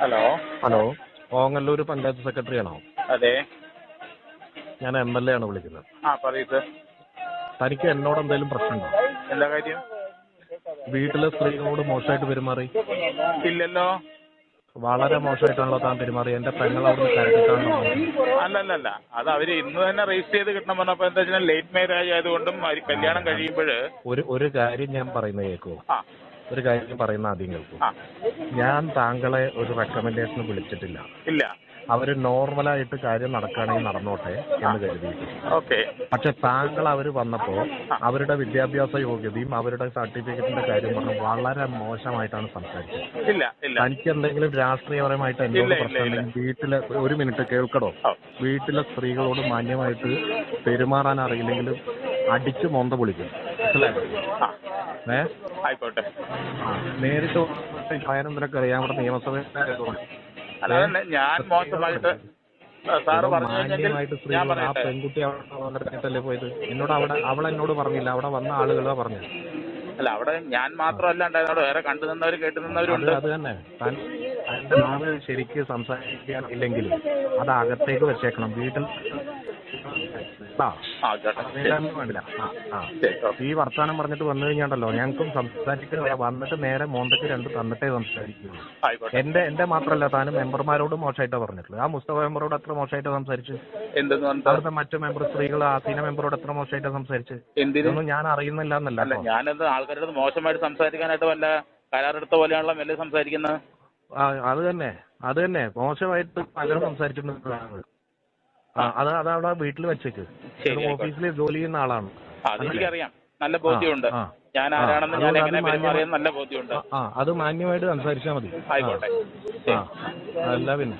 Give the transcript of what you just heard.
Hello. Hello, Ongallur panchayat secretary ആണോ? അതെ. ഞാൻ MLA ആണ് വിളിക്കുന്നത്. പറയൂ സർ. തനിക്ക് എന്നോട് എന്തെങ്കിലും പ്രശ്നമുണ്ടോ? എന്താ കാര്യം? വീട്ടിലെ സ്ത്രീകളോട് മോശമായിട്ട് പെരുമാറി? ഇല്ലല്ലോ. വളരെ മോശമായിട്ടാണല്ലോ താൻ പെരുമാറി. എന്റെ പെങ്ങൾ അവിടുന്ന് കരഞ്ഞിട്ടാണല്ലോ. അല്ലല്ല, അത് അവര് ഇന്ന് തന്നെ രജിസ്റ്റർ ചെയ്ത് കിട്ടണം പറഞ്ഞപ്പോ എന്താ വെച്ചാൽ ലേറ്റ് മാരേജ് ആയതുകൊണ്ടും കല്യാണം കഴിയുമ്പോൾ ഒരു കാര്യം ഞാൻ പറയുന്നത് കേൾക്കൂ. ഒരു കാര്യം പറയുന്ന ആദ്യം കേൾക്കൂ. ഞാൻ താങ്കളെ ഒരു റെക്കമെൻഡേഷന് വിളിച്ചിട്ടില്ല. ഇല്ല. അവര് നോർമലായിട്ട് കാര്യം നടക്കുകയാണെങ്കിൽ നടന്നോട്ടെ എന്ന് കരുതിയിട്ട്. ഓക്കെ. പക്ഷെ താങ്കൾ അവർ വന്നപ്പോ അവരുടെ വിദ്യാഭ്യാസ യോഗ്യതയും അവരുടെ സർട്ടിഫിക്കറ്റിന്റെ കാര്യം പറഞ്ഞ് വളരെ മോശമായിട്ടാണ് സംസാരിച്ചത്. ഇല്ല ഇല്ല. തനിക്ക് എന്തെങ്കിലും രാഷ്ട്രീയപരമായിട്ട് എന്നോട് പ്രശ്നമുണ്ടെങ്കിൽ വീട്ടിലെ ഒരു മിനിറ്റ് കേൾക്കടോ. വീട്ടിലെ സ്ത്രീകളോട് മാന്യമായിട്ട് പെരുമാറാൻ അറിയില്ലെങ്കിലും അടിച്ച് മൊന്ത പൊളിക്കും. ആയിക്കോട്ടെ. നേരിട്ട് ഭയനം നിനക്ക് അറിയാം. അവിടെ നിയമസഭയിലായതുകൊണ്ട് ഞാൻ മോശമായിട്ട് സാറ് മാന്യമായിട്ട് സ്ത്രീകൾ ആ പെൺകുട്ടി അവിടെ വന്നിട്ടല്ലേ പോയത്? എന്നോട് അവൾ എന്നോട് പറഞ്ഞില്ല, അവിടെ വന്ന ആളുകളാ പറഞ്ഞത്. അല്ല, അവിടെ ഞാൻ മാത്രമല്ല ഉണ്ടായിരുന്നോട്, വേറെ കണ്ടു നിന്നവരും കേട്ടു നിന്നവരുണ്ട്. അത് തന്നെ. തന്റെ നാവ് ശരിക്ക് സംസാരിക്കാൻ ഇല്ലെങ്കിൽ അത് അകത്തേക്ക് വെച്ചേക്കണം. വീട്ടിൽ വേണ്ടില്ല. ഈ വർത്താനം പറഞ്ഞിട്ട് വന്നു കഴിഞ്ഞാണ്ടല്ലോ ഞങ്ങൾക്കും സംസാരിക്കാൻ വന്നിട്ട് നേരെ മോന്തയ്ക്ക് രണ്ട് തന്നിട്ടേ സംസാരിക്കുള്ളൂ. എന്റെ മാത്രമല്ല, താനും മെമ്പർമാരോട് മോശമായിട്ടാ പറഞ്ഞിട്ടുള്ളത്. ആ മുസ്തഫ മെമ്പറോട് എത്ര മോശമായിട്ടാ സംസാരിച്ചു? അവിടുത്തെ മറ്റു മെമ്പർ സ്ത്രീകൾ ആസീന മെമ്പറോട് എത്ര മോശമായിട്ടാ സംസാരിച്ചു? ഇതൊന്നും ഞാൻ അറിയുന്നില്ല എന്നല്ല. ഞാനത് ആൾക്കാരോട് മോശമായിട്ട് സംസാരിക്കാനായിട്ട് വല്ല കരാറെടുത്ത പോലെയാണല്ലോ മെല്ലെ സംസാരിക്കുന്നത്. അത് തന്നെ മോശമായിട്ട് പലരും സംസാരിച്ചിട്ടുണ്ട്. അതവിടെ വീട്ടിൽ വെച്ചേക്ക്. ഓഫീസിൽ ജോലി ചെയ്യുന്ന ആളാണ്. അതെനിക്കറിയാം, നല്ല ബോധ്യമുണ്ട്. ഞാൻ ആരാണെന്ന് ഞാൻ എങ്ങനെ പെരുമാറിയെന്ന് നല്ല ബോധ്യമുണ്ട്. അത് മാന്യമായിട്ട് സംസാരിച്ചാൽ മതി. ആയിക്കോട്ടെ. അല്ല പിന്നെ